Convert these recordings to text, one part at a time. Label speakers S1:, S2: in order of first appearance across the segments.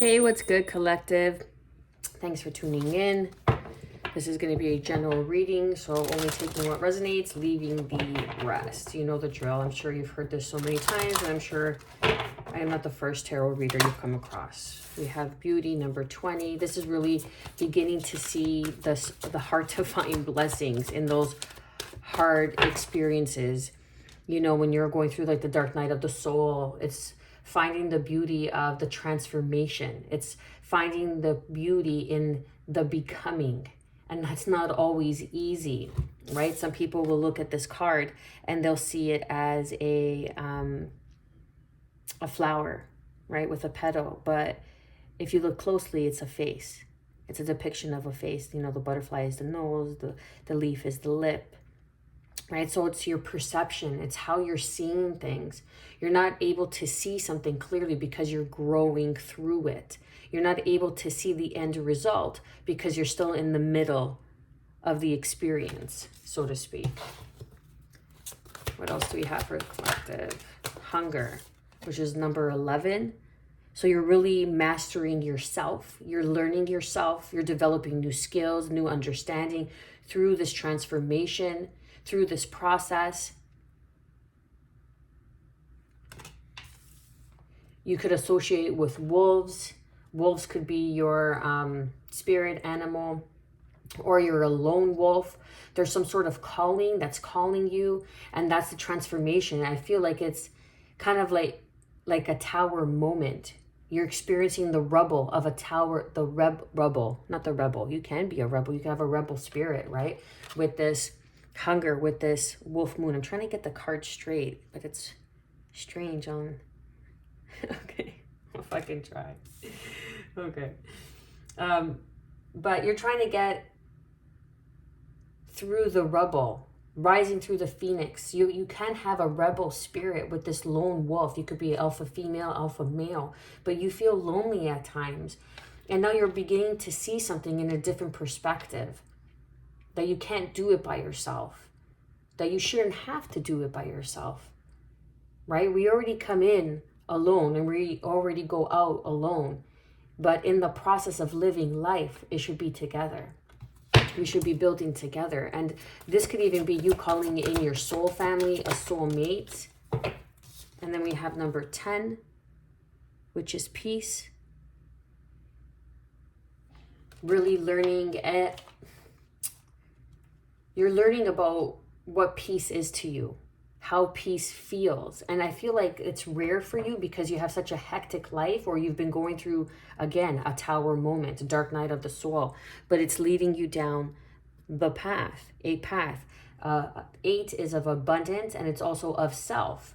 S1: Hey, what's good, collective? Thanks for tuning in. This is going to be a general reading, so only taking what resonates, leaving the rest. You know the drill. I'm sure you've heard this so many times, and I'm sure I am not the first tarot reader you've come across. We have beauty, number 20. This is really beginning to see the hard to find blessings in those hard experiences. You know, when you're going through like the dark night of the soul, it's finding the beauty of the transformation. It's finding the beauty in the becoming. And that's not always easy, right? Some people will look at this card and they'll see it as a flower, right, with a petal. But if you look closely, it's a face. It's a depiction of a face. You know, the butterfly is the nose, the leaf is the lip, right? So it's your perception. It's how you're seeing things. You're not able to see something clearly because you're growing through it. You're not able to see the end result because you're still in the middle of the experience, so to speak. What else do we have for the collective? Hunger, which is number 11. So you're really mastering yourself. You're learning yourself. You're developing new skills, new understanding through this transformation, through this process. You could associate with wolves. Wolves could be your spirit animal, or you're a lone wolf. There's some sort of calling that's calling you, and that's the transformation. I feel like it's kind of like a tower moment. You're experiencing the rubble of a tower, rubble, not the rebel. You can be a rebel. You can have a rebel spirit, right? With this hunger, with this wolf moon. I'm trying to get the card straight, but it's strange on... Okay, if I can try. Okay. But you're trying to get through the rubble, rising through the phoenix. You can have a rebel spirit with this lone wolf. You could be alpha female, alpha male, but you feel lonely at times. And now you're beginning to see something in a different perspective, that you can't do it by yourself, that you shouldn't have to do it by yourself, right? We already come in alone and we already go out alone. But in the process of living life, it should be together. We should be building together. And this could even be you calling in your soul family, a soul mate. And then we have number 10, which is peace. Really learning it. You're learning about what peace is to you, how peace feels. And I feel like it's rare for you because you have such a hectic life, or you've been going through, again, a tower moment, a dark night of the soul, but it's leading you down the path, a path. 8 is of abundance, and it's also of self.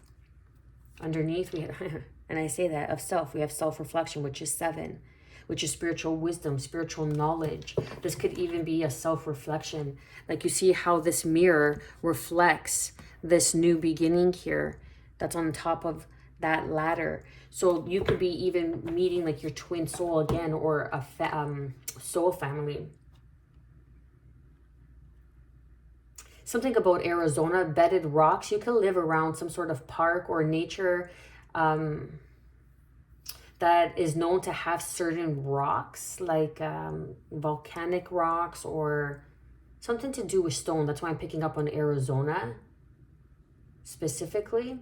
S1: Underneath, we have, and I say that, of self, we have self-reflection, which is 7, which is spiritual wisdom, spiritual knowledge. This could even be a self-reflection. Like you see how this mirror reflects this new beginning here that's on top of that ladder. So you could be even meeting like your twin soul again, or a soul family. Something about Arizona, bedded rocks. You could live around some sort of park or nature that is known to have certain rocks, like volcanic rocks or something to do with stone. That's why I'm picking up on Arizona specifically.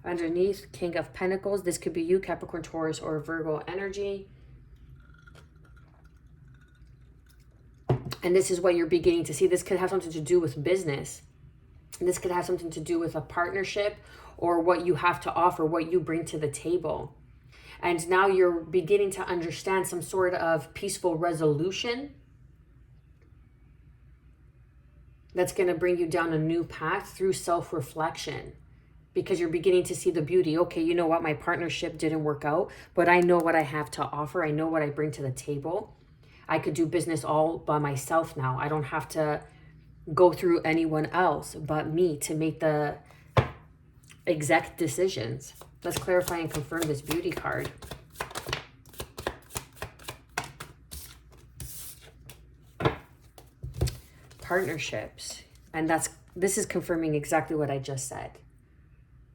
S1: Underneath, King of Pentacles. This could be you, Capricorn, Taurus, or Virgo energy. And this is what you're beginning to see. This could have something to do with business. This could have something to do with a partnership, or what you have to offer, what you bring to the table. And now you're beginning to understand some sort of peaceful resolution that's going to bring you down a new path through self-reflection, because you're beginning to see the beauty. Okay, you know what? My partnership didn't work out, but I know what I have to offer. I know what I bring to the table. I could do business all by myself now. I don't have to go through anyone else but me to make the exact decisions. Let's clarify and confirm this beauty card. Partnerships. And this is confirming exactly what I just said.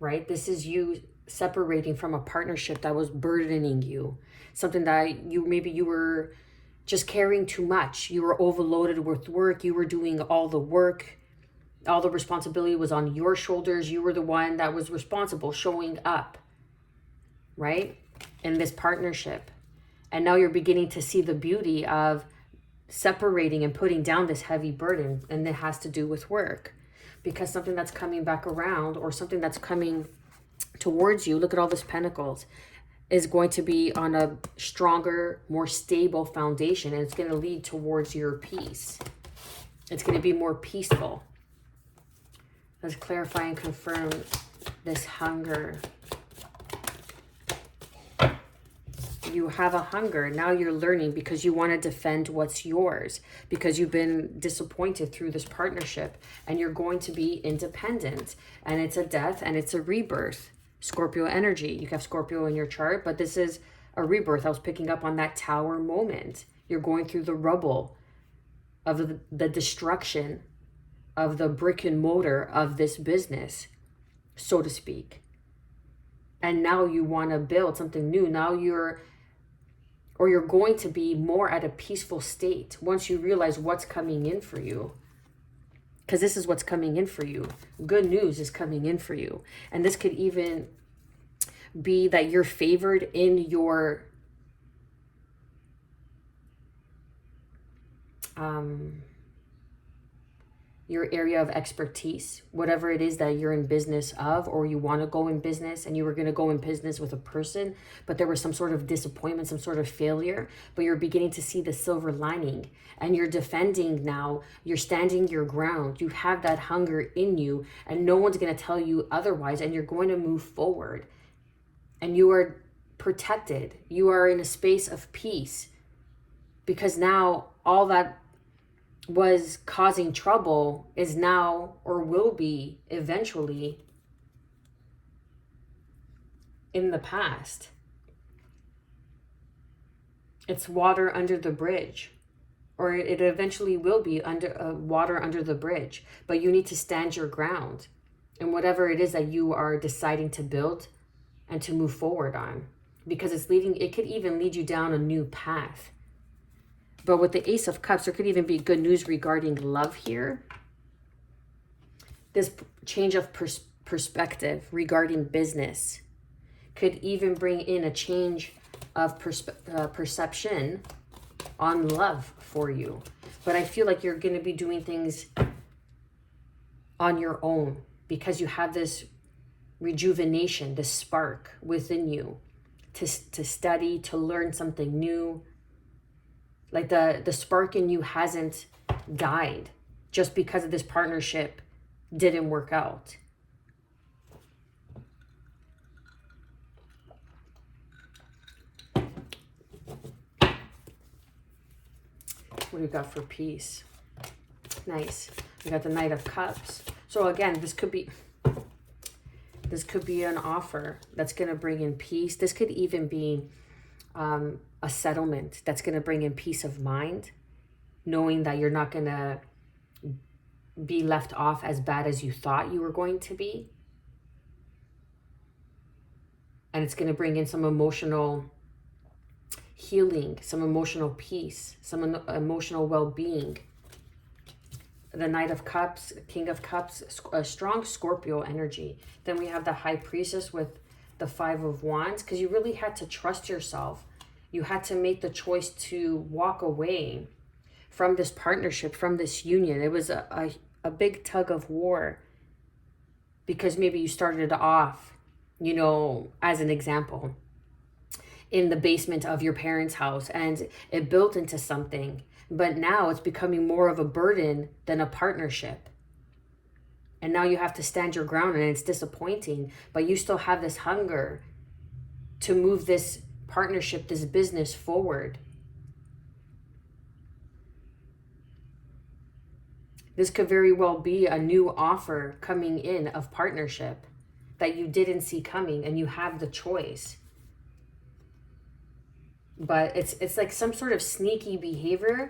S1: right? This is you separating from a partnership that was burdening you, something that you were just carrying too much. You were overloaded with work. You were doing all the work. All the responsibility was on your shoulders. You were the one that was responsible, showing up, right? In this partnership. And now you're beginning to see the beauty of separating and putting down this heavy burden. And it has to do with work. Because something that's coming back around, or something that's coming towards you, look at all these pentacles, is going to be on a stronger, more stable foundation. And it's going to lead towards your peace. It's going to be more peaceful. Let's clarify and confirm this hunger. You have a hunger. Now you're learning because you want to defend what's yours, because you've been disappointed through this partnership, and you're going to be independent. And it's a death and it's a rebirth. Scorpio energy. You have Scorpio in your chart, but this is a rebirth. I was picking up on that tower moment. You're going through the rubble of the destruction of the brick and mortar of this business, so to speak. And now you want to build something new. Now you're going to be more at a peaceful state once you realize what's coming in for you. Because this is what's coming in for you. Good news is coming in for you. And this could even be that you're favored in your area of expertise, whatever it is that you're in business of, or you want to go in business, and you were going to go in business with a person, but there was some sort of disappointment, some sort of failure, but you're beginning to see the silver lining, and you're defending now, you're standing your ground, you have that hunger in you, and no one's going to tell you otherwise, and you're going to move forward, and you are protected, you are in a space of peace, because now all that was causing trouble is now, or will be eventually, in the past. It's water under the bridge, or it eventually will be water under the bridge, but you need to stand your ground in whatever it is that you are deciding to build and to move forward on, because it could even lead you down a new path. But with the Ace of Cups, there could even be good news regarding love here. This change of perspective regarding business could even bring in a change of perception on love for you. But I feel like you're going to be doing things on your own, because you have this rejuvenation, this spark within you to study, to learn something new. Like the spark in you hasn't died just because of this partnership didn't work out. What do we got for peace? Nice. We got the Knight of Cups. So again, this could be an offer that's going to bring in peace. This could even be a settlement that's going to bring in peace of mind, knowing that you're not going to be left off as bad as you thought you were going to be. And it's going to bring in some emotional healing, some emotional peace, some emotional well-being. The Knight of Cups, King of Cups, a strong Scorpio energy. Then we have the High Priestess with the Five of Wands, because you really had to trust yourself. You had to make the choice to walk away from this partnership, from this union. It was a big tug of war, because maybe you started off, as an example, in the basement of your parents' house, and it built into something. But now it's becoming more of a burden than a partnership. And now you have to stand your ground, and it's disappointing, but you still have this hunger to move this partnership, this business forward. This could very well be a new offer coming in of partnership that you didn't see coming, and you have the choice. But it's like some sort of sneaky behavior.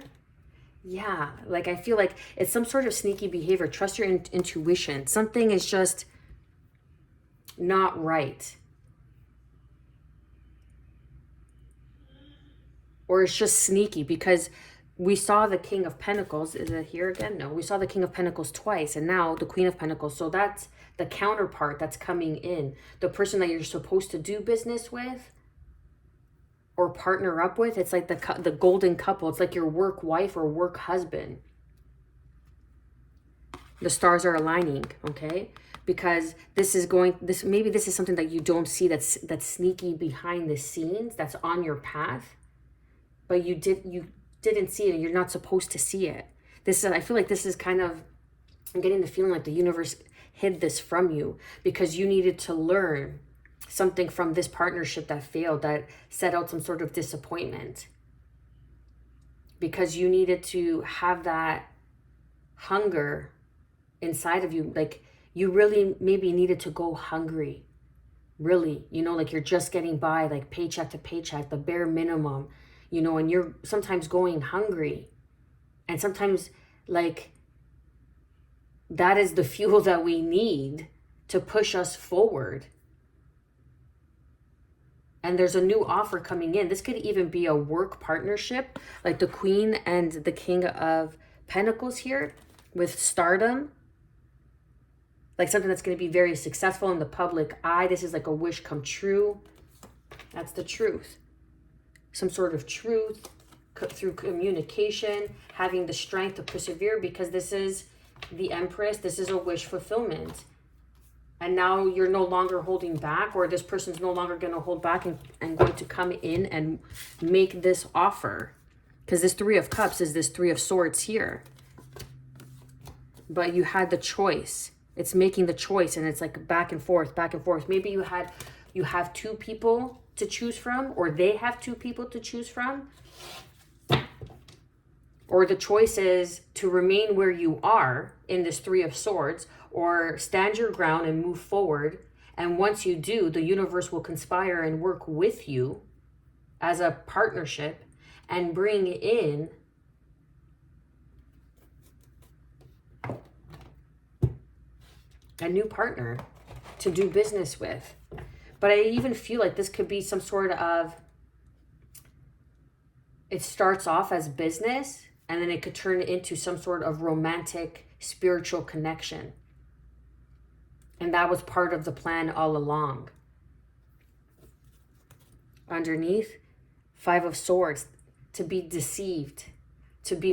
S1: Yeah, like I feel like it's some sort of sneaky behavior. Trust your intuition. Something is just not right. Or it's just sneaky, because we saw the King of Pentacles. Is it here again? No, we saw the King of Pentacles twice, and now the Queen of Pentacles. So that's the counterpart that's coming in. The person that you're supposed to do business with or partner up with. It's like the golden couple. It's like your work wife or work husband. The stars are aligning, okay? Because maybe this is something that you don't see, that's sneaky behind the scenes, that's on your path, but you didn't see it, and you're not supposed to see it. I feel like this is kind of, I'm getting the feeling like the universe hid this from you because you needed to learn something from this partnership that failed, that set out some sort of disappointment, because you needed to have that hunger inside of you. Like, you really maybe needed to go hungry, really, like you're just getting by, like paycheck to paycheck, the bare minimum, and you're sometimes going hungry, and sometimes, like, that is the fuel that we need to push us forward. And there's a new offer coming in. This could even be a work partnership, like the Queen and the King of Pentacles here with stardom. Like something that's going to be very successful in the public eye. This is like a wish come true. That's the truth. Some sort of truth through communication, having the strength to persevere, because this is the Empress. This is a wish fulfillment. And now you're no longer holding back, or this person's no longer going to hold back and going to come in and make this offer. Because this Three of Cups is this Three of Swords here. But you had the choice. It's making the choice, and it's like back and forth, back and forth. Maybe you have two people to choose from, or they have two people to choose from. Or the choice is to remain where you are in this Three of Swords, or stand your ground and move forward. And once you do, the universe will conspire and work with you as a partnership and bring in a new partner to do business with. But I even feel like this could be some sort of, it starts off as business, and then it could turn into some sort of romantic, spiritual connection. And that was part of the plan all along. Underneath, Five of Swords, to be deceived, to be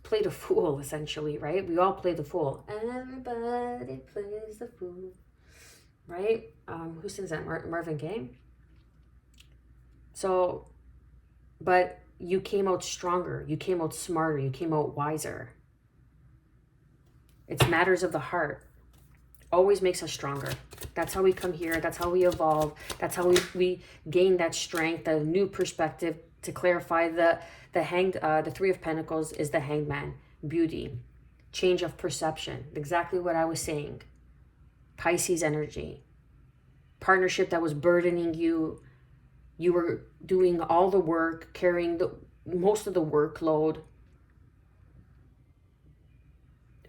S1: played a fool, essentially, right? We all play the fool. Everybody plays the fool, right? Who sings that? Marvin Gaye? So, but you came out stronger. You came out smarter. You came out wiser. It's matters of the heart. Always makes us stronger. That's how we come here. That's how we evolve. That's how we gain that strength, a new perspective. To clarify, the Three of Pentacles is the Hanged Man. Beauty, change of perception. Exactly what I was saying. Pisces energy. Partnership that was burdening you. You were doing all the work, carrying most of the workload.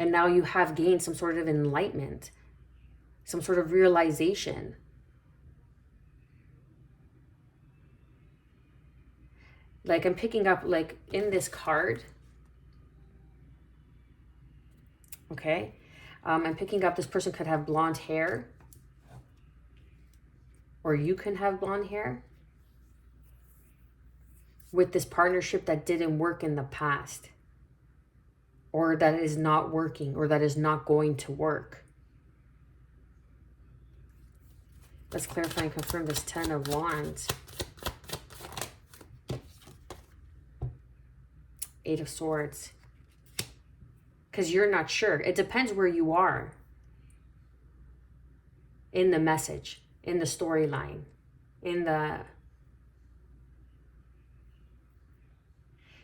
S1: And now you have gained some sort of enlightenment, some sort of realization. Like, I'm picking up, like, in this card, okay? I'm picking up this person could have blonde hair, or you can have blonde hair, with this partnership that didn't work in the past, or that is not working, or that is not going to work. Let's clarify and confirm this Ten of Wands. Eight of Swords. Because you're not sure. It depends where you are in the message, in the storyline, in the...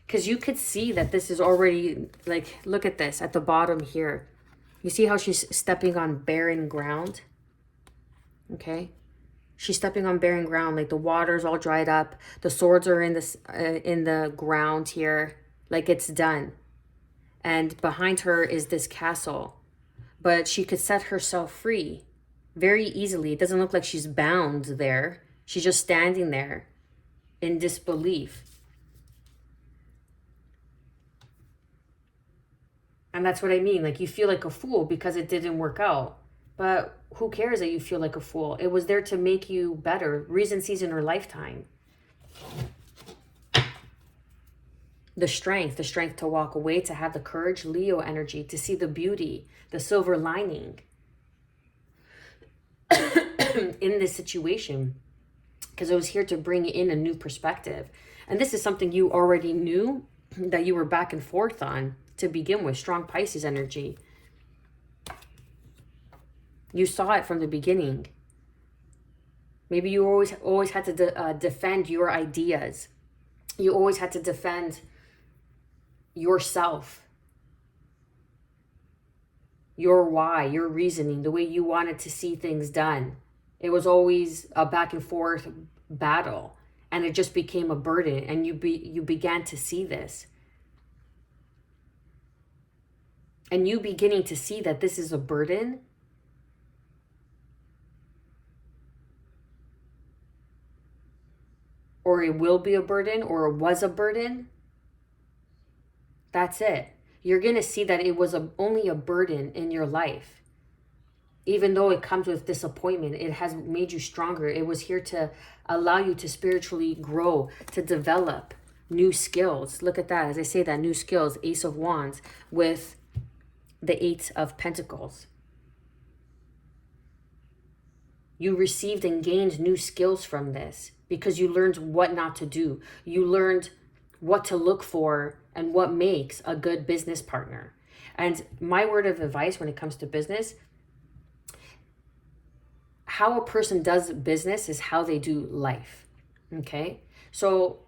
S1: Because you could see that this is already, like, look at this at the bottom here. You see how she's stepping on barren ground? Okay? She's stepping on barren ground. Like, the water's all dried up. The swords are in the ground here. Like, it's done. And behind her is this castle. But she could set herself free very easily. It doesn't look like she's bound there. She's just standing there in disbelief. And that's what I mean. Like, you feel like a fool because it didn't work out. But who cares that you feel like a fool? It was there to make you better. Reason, season, or lifetime. The strength to walk away, to have the courage, Leo energy, to see the beauty, the silver lining in this situation. Because I was here to bring in a new perspective. And this is something you already knew that you were back and forth on to begin with. Strong Pisces energy. You saw it from the beginning. Maybe you always had to defend your ideas. You always had to defend yourself, your why, your reasoning, the way you wanted to see things done. It was always a back and forth battle, and it just became a burden, and you began to see this. And you beginning to see that this is a burden or it will be a burden or it was a burden. That's it. You're going to see that it was only a burden in your life. Even though it comes with disappointment, it has made you stronger. It was here to allow you to spiritually grow, to develop new skills. Look at that. As I say that, new skills, Ace of Wands with the Eight of Pentacles. You received and gained new skills from this because you learned what not to do. You learned what to look for and what makes a good business partner. And my word of advice when it comes to business, how a person does business is how they do life. Okay? So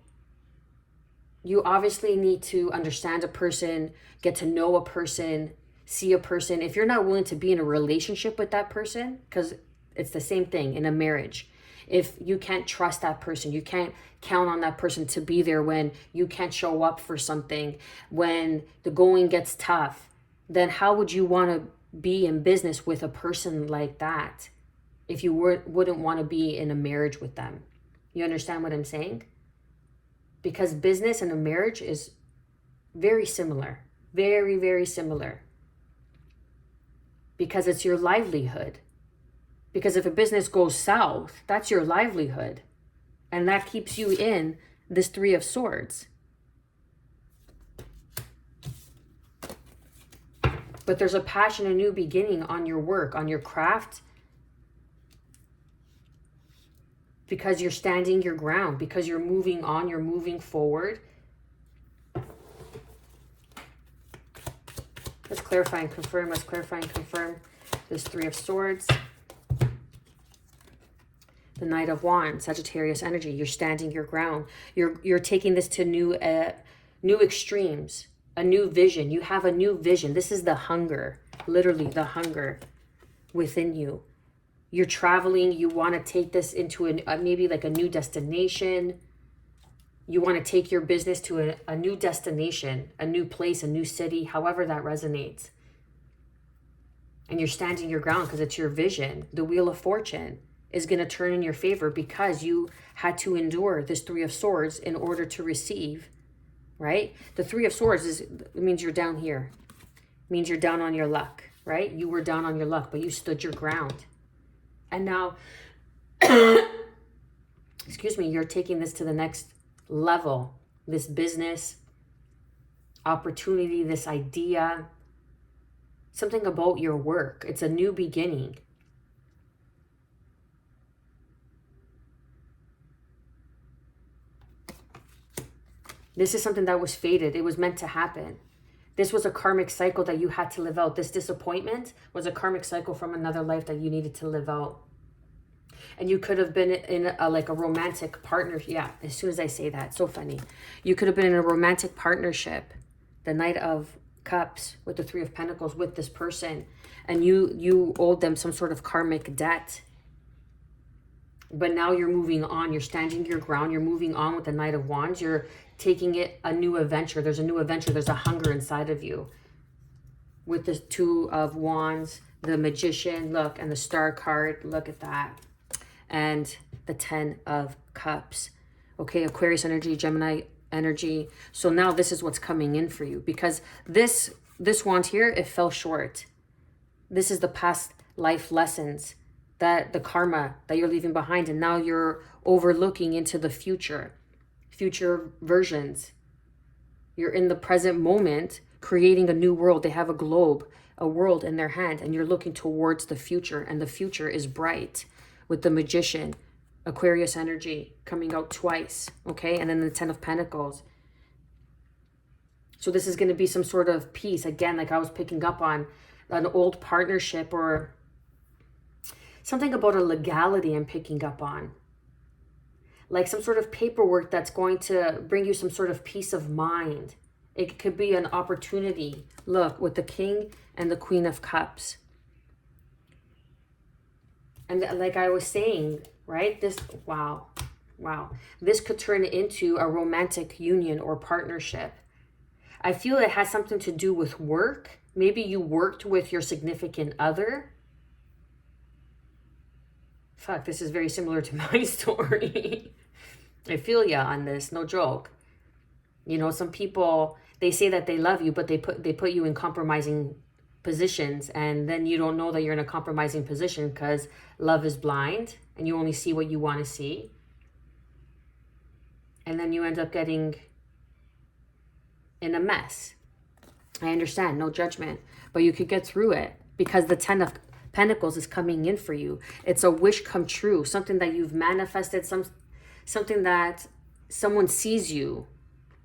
S1: you obviously need to understand a person, get to know a person, see a person. If you're not willing to be in a relationship with that person, because it's the same thing in a marriage. If you can't trust that person, you can't count on that person to be there when you can't show up for something, when the going gets tough, then how would you want to be in business with a person like that if you wouldn't want to be in a marriage with them? You understand what I'm saying? Because business and a marriage is very similar. Very, very similar. Because it's your livelihood. Because if a business goes south, that's your livelihood. And that keeps you in this Three of Swords. But there's a passion, a new beginning on your work, on your craft. Because you're standing your ground. Because you're moving on, you're moving forward. Let's clarify and confirm. Let's clarify and confirm this Three of Swords. The Knight of Wands, Sagittarius energy. You're standing your ground. You're taking this to new extremes, a new vision. You have a new vision. This is the hunger, literally the hunger within you. You're traveling. You want to take this into maybe like a new destination. You want to take your business to a new destination, a new place, a new city, however that resonates. And you're standing your ground because it's your vision. The Wheel of Fortune is going to turn in your favor because you had to endure this Three of Swords in order to receive, right? The Three of Swords it means you're down here. It means you're down on your luck, right? You were down on your luck, but you stood your ground. And now, excuse me, you're taking this to the next level. This business opportunity, this idea, something about your work. It's a new beginning. This is something that was fated. It was meant to happen. This was a karmic cycle that you had to live out. This disappointment was a karmic cycle from another life that you needed to live out. And you could have been in like a romantic partnership. Yeah, as soon as I say that, so funny. You could have been in a romantic partnership, the Knight of Cups with the Three of Pentacles with this person. And you owed them some sort of karmic debt. But now you're moving on. You're standing your ground. You're moving on with the Knight of Wands. You're taking it a new adventure. There's a new adventure. There's a hunger inside of you. With the Two of Wands, the Magician, look, and the Star card, look at that. And the 10 of Cups. Okay, Aquarius energy, Gemini energy. So now this is what's coming in for you, because this wand here, it fell short. This is the past life lessons, that the karma that you're leaving behind, and now you're overlooking into the future versions. You're in the present moment creating a new world. They have a globe, a world in their hand, and you're looking towards the future, and the future is bright with the Magician, Aquarius energy coming out twice, okay? And then the 10 of Pentacles. So this is going to be some sort of peace, again, like I was picking up on, an old partnership, or something about a legality I'm picking up on. Like some sort of paperwork that's going to bring you some sort of peace of mind. It could be an opportunity. Look, with the King and the Queen of Cups. And like I was saying, right? This, wow. This could turn into a romantic union or partnership. I feel it has something to do with work. Maybe you worked with your significant other. Fuck, this is very similar to my story. I feel ya on this, no joke. You know, some people, they say that they love you, but they put you in compromising positions, and then you don't know that you're in a compromising position because love is blind and you only see what you want to see. And then you end up getting in a mess. I understand, no judgment, but you could get through it because the 10 of Pentacles is coming in for you. It's a wish come true, something that you've manifested, something that someone sees you,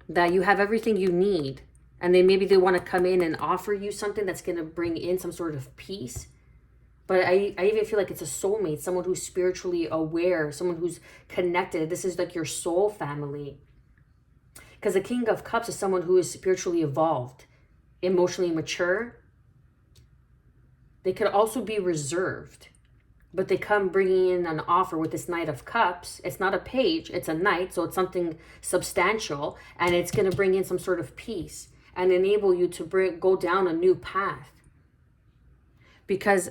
S1: that you have everything you need, and maybe they want to come in and offer you something that's going to bring in some sort of peace. But I even feel like it's a soulmate, someone who's spiritually aware, someone who's connected. This is like your soul family. Because the King of Cups is someone who is spiritually evolved, emotionally mature. They could also be reserved, but they come bringing in an offer with this Knight of Cups. It's not a page, it's a knight, so it's something substantial, and it's going to bring in some sort of peace and enable you to go down a new path. Because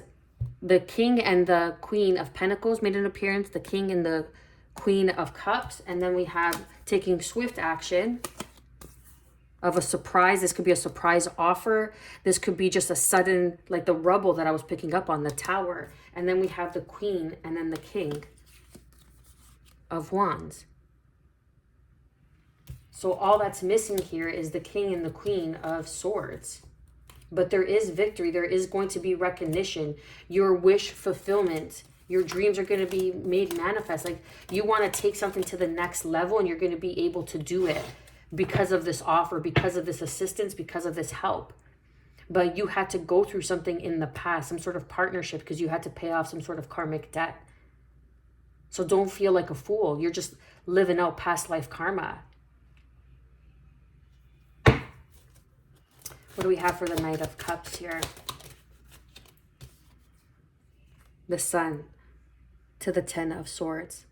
S1: the King and the Queen of Pentacles made an appearance, the King and the Queen of Cups, and then we have taking swift action of a surprise. This could be a surprise offer. This could be just a sudden, like the rubble that I was picking up on, the Tower. And then we have the Queen and then the King of Wands. So all that's missing here is the King and the Queen of Swords. But there is victory. There is going to be recognition. Your wish fulfillment. Your dreams are going to be made manifest. Like you want to take something to the next level, and you're going to be able to do it because of this offer, because of this assistance, because of this help. But you had to go through something in the past, some sort of partnership, because you had to pay off some sort of karmic debt. So don't feel like a fool. You're just living out past life karma. What do we have for the Knight of Cups here? The Sun to the 10 of Swords.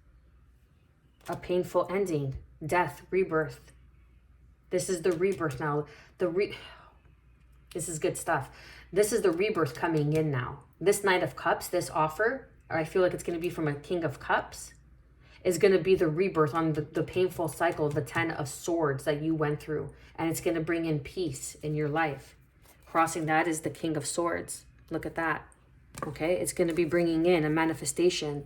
S1: A painful ending, death, rebirth. This is the rebirth now. This is good stuff. This is the rebirth coming in now. This Knight of Cups, this offer, or I feel like it's going to be from a King of Cups, is going to be the rebirth on the painful cycle of the 10 of Swords that you went through. And it's going to bring in peace in your life. Crossing that is the King of Swords. Look at that. Okay, it's going to be bringing in a manifestation.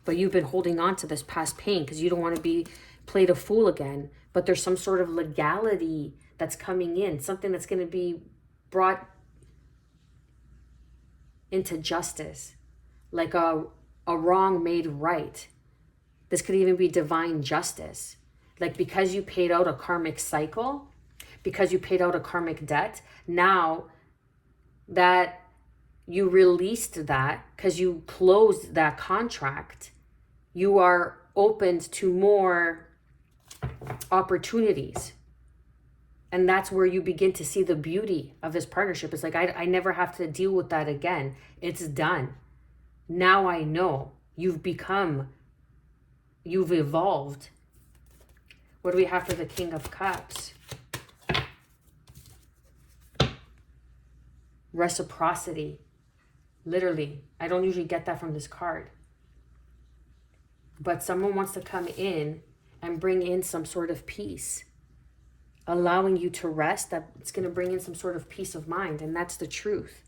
S1: But you've been holding on to this past pain because you don't want to be played a fool again. But there's some sort of legality that's coming in. Something that's going to be brought into justice. Like a wrong made right. This could even be divine justice. Like because you paid out a karmic cycle, because you paid out a karmic debt, now that you released that, because you closed that contract, you are opened to more opportunities. And that's where you begin to see the beauty of this partnership. It's like, I never have to deal with that again. It's done. Now I know. You've evolved. What do we have for the King of Cups? Reciprocity. Literally. I don't usually get that from this card. But someone wants to come in and bring in some sort of peace, allowing you to rest. That it's going to bring in some sort of peace of mind. And that's the truth.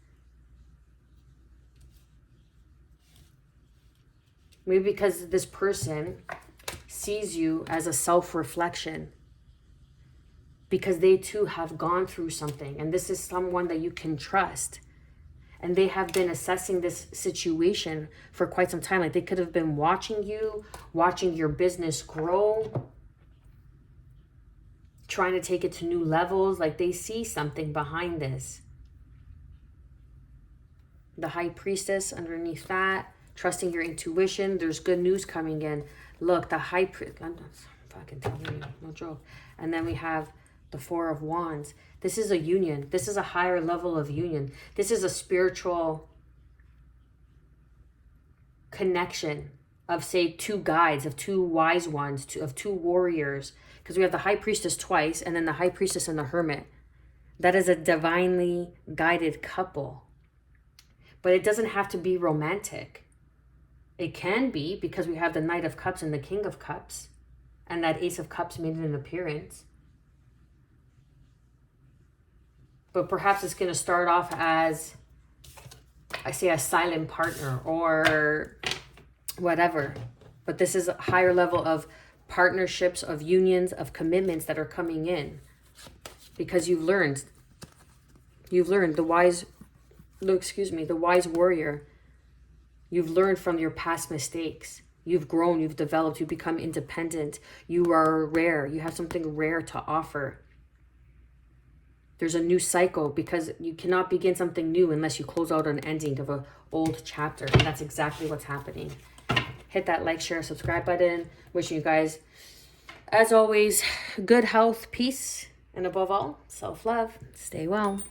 S1: Maybe because this person sees you as a self-reflection, because they too have gone through something, and this is someone that you can trust, and they have been assessing this situation for quite some time. Like they could have been watching you, watching your business grow, trying to take it to new levels. Like they see something behind this. The High Priestess underneath that, trusting your intuition. There's good news coming in. Look, the High Priest, I'm fucking telling you, no joke. And then we have the Four of Wands. This is a union. This is a higher level of union. This is a spiritual connection of, say, two guides, of two wise ones, of two warriors. Because we have the High Priestess twice, and then the High Priestess and the Hermit. That is a divinely guided couple. But it doesn't have to be romantic. It can be, because we have the Knight of Cups and the King of Cups. And that Ace of Cups made an appearance. But perhaps it's going to start off as, I say, a silent partner or whatever. But this is a higher level of partnerships, of unions, of commitments that are coming in. Because you've learned the wise warrior. You've learned from your past mistakes. You've grown, you've developed, you've become independent. You are rare. You have something rare to offer. There's a new cycle, because you cannot begin something new unless you close out an ending of an old chapter. And that's exactly what's happening. Hit that like, share, subscribe button. Wishing you guys, as always, good health, peace, and above all, self-love. Stay well.